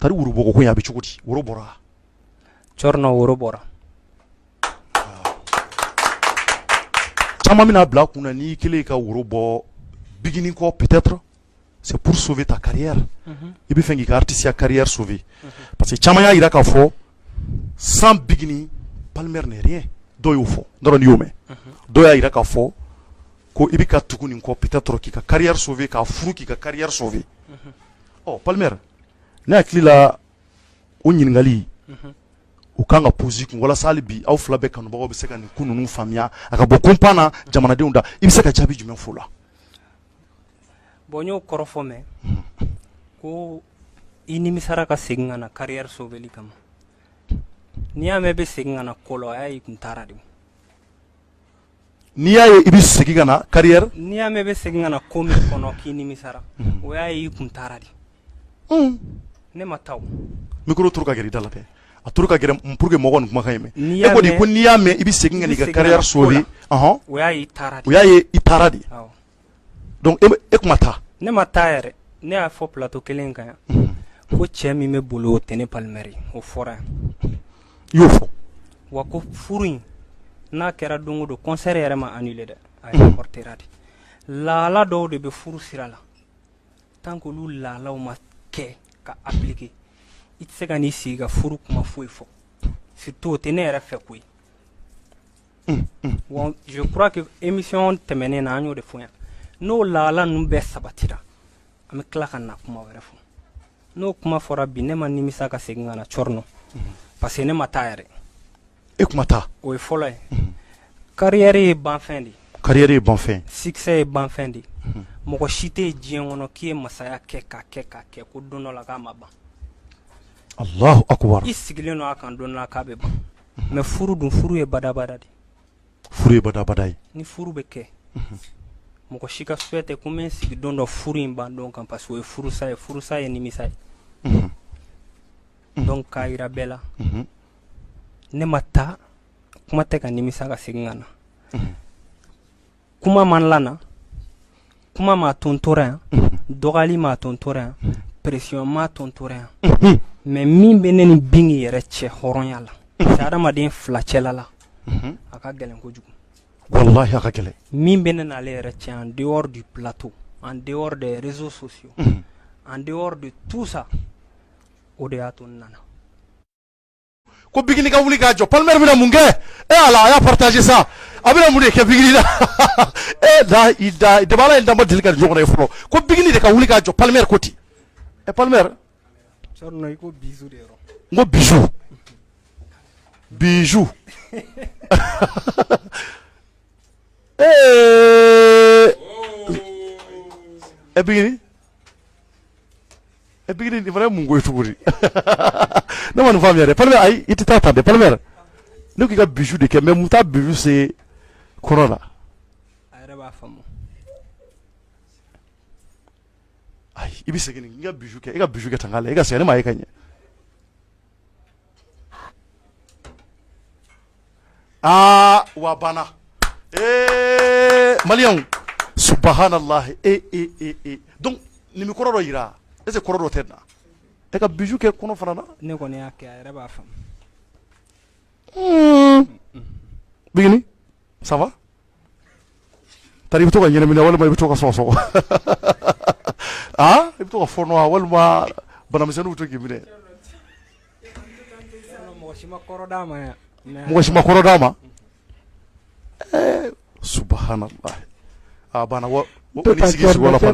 tari woro bogo ko yabe cugudi woro bora corno woro bora chama mina bla kuna ni kile ka woro bo bigini ko peut-être c'est pour sauver ta carrière ibi fengi ka artiste ya carrière sauver parce que chama ya ira ka fo sans bigini Palmer n'est rien do yo fo ndoro ni yome do ya ira ka fo ko ibi ka tukuni ko peut-être ki ka carrière sauver ka furu ki ka carrière sauver oh Palmer na klila o nyingali o kanga posi kun wala salibi aw fula be kanu bago be se ka ni kununu famia aka bo kompana jamana de unda ibi se ka jabi jumen fola bonyo korofo me ko inimi saraka segngana carrière sauver kama ni ame be segngana kolo ay kuntara dim ni ay ibi segingana carrière ni ame be segngana komi kono kinimi sara o ay kuntara dim ne mataw micro turka geri dalate a turka gere pour mogon kuma kayme e ko di ko ni ame ibi segingani ga carrière sauver o ay taradi o yaye itaradi donc e kuma ta ne mata yere ne a fo plateau kelen kan ko chemi me bolo tene Palmeri o fora yo fo wa ko furin na kera dongo do concert yere ma annulé de ay porteradi la do de be furu sirala tant que lu la o ma ke ka appliquer itse gani siga furu kuma foi fo surtout tene yere fe koy je crois que émission temene na anyo de foya no la nu be sabatira ame klaka na kuma were fo no kuma fora bi ne man nimisa ka segngana chorno parce que ne mataire e kuma ta o e fola carrière e ban fin di carrière e ban fin succès e ban fin di moko shite jiengono ki e masaya keka ko dono la ka maba Allahu akbar isigileno akan dono la ka be ba me furu dun furu e bada di furu e bada ni furu be ke moko shika swete kumen sigi dondo furu imba donc en parce que furu sa e nimisa donc kaira bela ne mata kuma te ka nimisa ka segngana kuma man lana kuma ma tontora dogali ma tontora pression ma tontora mais min be ne ni bingi yere che horonya la sada ma den flachela la aka gelen ko jugu wallahi aka gelen min be ne na le yere che en dehors du plateau en dehors des réseaux sociaux en dehors de tout ça o de aton nana ko bigini ka wuli ka jo Palmer bina munge ala ya partager ça abina muri ke bigini da da bala inda model ka jogo na flo ko bigini de ka wuli ka jo Palmer koti Palmer sorno iko bisou de ro ngo bijou bigini bigini di vraiment mungo ituri non man famille Palmer ay itita tande Palmer no ki ga bijou de ke même muta bijou c'est corona ay reba famu ay ibi segini nga bijou ke tangale ga sene mai kanye wa bana Malion subhanallah donc ni mi kororo ira ese kororo tedna e ka bijou ke kono fanana ne ko ne yake ay reba fam bigini ça va tari to ka nyene mina wala mai to ka soso to ka forno wala ma bana misenu to ki mine mo shima korodama ya mwashima korodama subhanallah bana wa nisigi su wala fa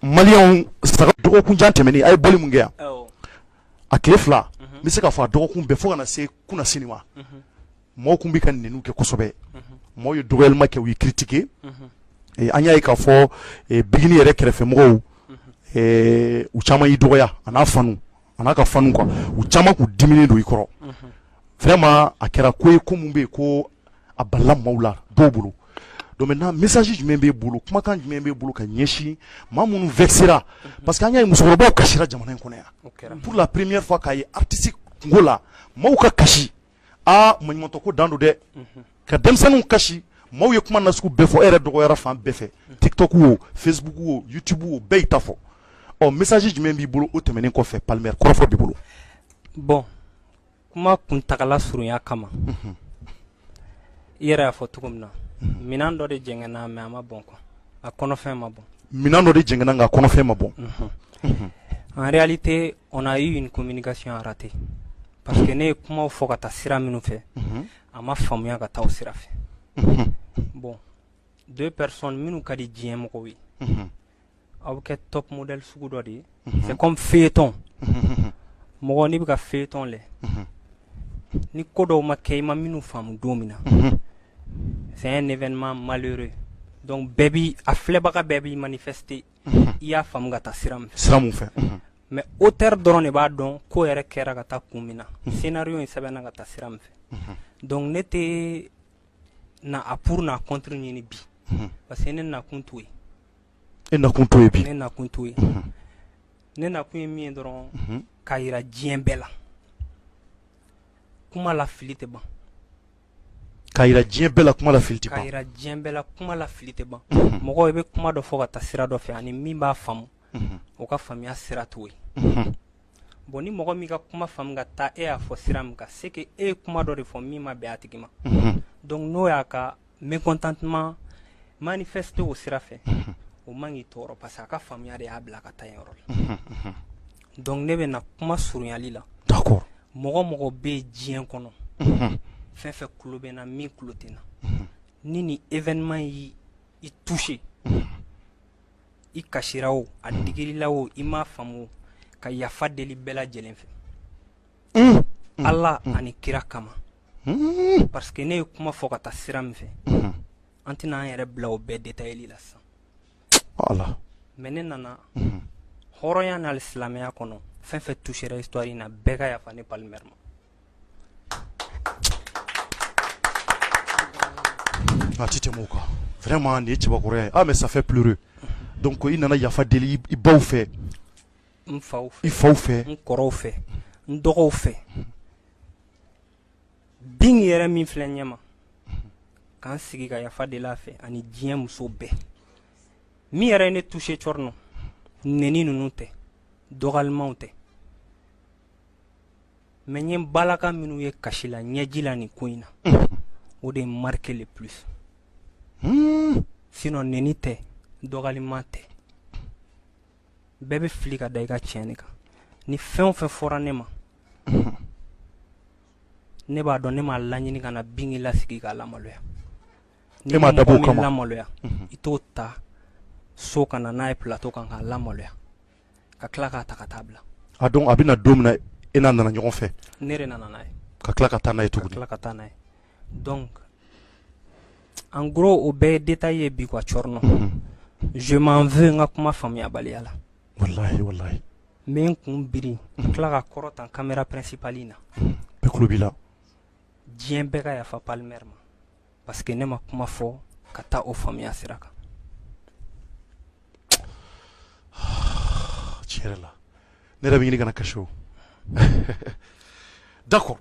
Malion sa dogo kun jante meni ay boli mungeya a klefla mi se ka fa dogo kun be fo kana se kuna sinima mo kun bi kan nenu ke kosobe mo yo dogel make wi critiquer anya ka fo bigini yere krefe mo u chama yi dogoya ana fanu anaka fanu kwa u chama ku dimini do ikoro vraiment a kera ko ko mumbe ko aballa maula dobulu donc maintenant message jumembe bulu kuma kan jumembe bulu ka nyeshi mamunu vexera parce que anya yi musoroba kashira jamana ko ya pour la première fois kay artistique ngola mauka kashi a manimoto ko dando de ka demsanu kashi maaw ye kuma nasugu bɛɛ fɔ e yɛrɛ dɔgɔyara fan bɛɛ fɛ TikTok wo Facebook wo YouTube wo bɛɛ y'i ta fɔ message jumɛn b'i bolo o tɛmɛnen kɔfɛ Palmer kɔrɔfɔ b'i bolo bon kuma kuntagala surunya kama i yɛrɛ y'a fɔ cogo min na minan dɔ de jɛngɛnna mais a ma bɔn quoi a kɔnɔfɛn ma bɔn minan dɔ de jɛngɛnna nka kɔnɔfɛn ma bɔn en réalité on a eu une communication ratée parce que ne ye kumaw fɔ ka taa sira minnu fɛ a ma faamuya ka taa o sira fɛ bon deux personnes minnu ka di diɲɛ mɔgɔw ye aw bɛ kɛ top model sugu dɔ de ye c'est comme feuilleton mɔgɔ n'i bɛ ka feuilleton lɛ ni ko dɔw ma kɛ i ma minnu faamu don min na c'est un événement malheureux donc bɛɛ bi a filɛbaga bɛɛ b'i manifester i y'a faamu ka taa sira min fɛ mais auteur dɔrɔn de b'a dɔn ko yɛrɛ kɛra ka taa kun min na scénario in sɛbɛnna ka taa sira min fɛ donc ne tɛ na a pour na contre ɲini bi parce que ne nakun t'o ye e nakun t'o ye bi ne nakun t'o ye ne nakun ye min ye dɔrɔn k'a yira diɲɛ bɛɛ la kuma la fili tɛ ban k'a yira diɲɛ bɛɛ la kuma la fili tɛ ban k'a yira diɲɛ bɛɛ la kuma la fili tɛ ban mɔgɔ i bɛ kuma dɔ fɔ ka taa sira dɔ fɛ ani min b'a faamu o ka faamuya sira t'o ye bon ni mɔgɔ min ka kuma faamu ka taa e y'a fɔ sira min kan c'est que e ye kuma dɔ de fɔ min ma bɛn a tigi ma donc n'o y'a ka mécontentement manifester o sira fɛ o man k'i tɔɔrɔ parce que a ka faamuya de y'a bila ka taa yen yɔrɔ la donc ne bɛ na kuma surunyali la d'accord mɔgɔ mɔgɔ bɛ diɲɛ kɔnɔ fɛn fɛn kulo bɛ na min kulo tɛ na ni nin événement y'i touché i kasira o a digirila o i m'a faamu ka yafa deli bɛɛ lajɛlen fɛ Ala ani kira kama parce que ne ye kuma fɔ ka taa sira min fɛ an tɛna an yɛrɛ bila o bɛɛ détaillé la sisan Allah mais ne nana hɔrɔnya n'ali silamɛya kɔnɔ fɛn fɛn touchera histoire in na bɛɛ ka yafa ne Palmer ma a ti tɛmɛ o kan vraiment nin ye cɛbakɔrɔya ye mais ça fait pleurer donc i nana yafa deli i baw fɛ n faw fɛ i faw fɛ n kɔrɔw fɛ n dɔgɔw fɛ bin yɛrɛ min filɛ ɲɛma k'an sigi ka yafa deli a fɛ ani diɲɛ muso bɛɛ min yɛrɛ ye ne touché cɔrɔnɔ neni ninnu tɛ dɔgɔlimaw tɛ mais n ye balaka minnu ye kasi la ɲɛji la nin ko in na o de ye marqué le plus sinon neni tɛ dɔgɔlima tɛ bɛɛ bɛ fili ka da i ka tiɲɛ de kan ni fɛn o fɛn fɔra ne ma ne b'a dɔn ne m'a laɲini ka na bingi lasigi k'a lamaloya ni m'a dabɔ o kama lamaloya i t'o ta so kana n'a ye plateau kan k'a lamaloya ka tila k'a ta ka taa bila a donc a bɛna don min na e n'a nana ɲɔgɔn fɛ ne de nana n'a ye ka tila ka taa n'a ye ka tuguni tila ka taa n'a ye donc en gros o bɛɛ ye détail ye bi quoi cɔrɔnɔ je m'en veux n ka kuma faamuyabaliya la wallahi wallahi n bɛ n kun biri ka tila ka kɔrɔtan caméra principale in na bɛɛ kulo b'i la diɲɛ bɛɛ ka yafa Palmer ma parce que ne ma kuma fɔ ka taa o faamuya sira kan tiɲɛ yɛrɛ la ne yɛrɛ bɛ ɲini ka na kasi o d'accord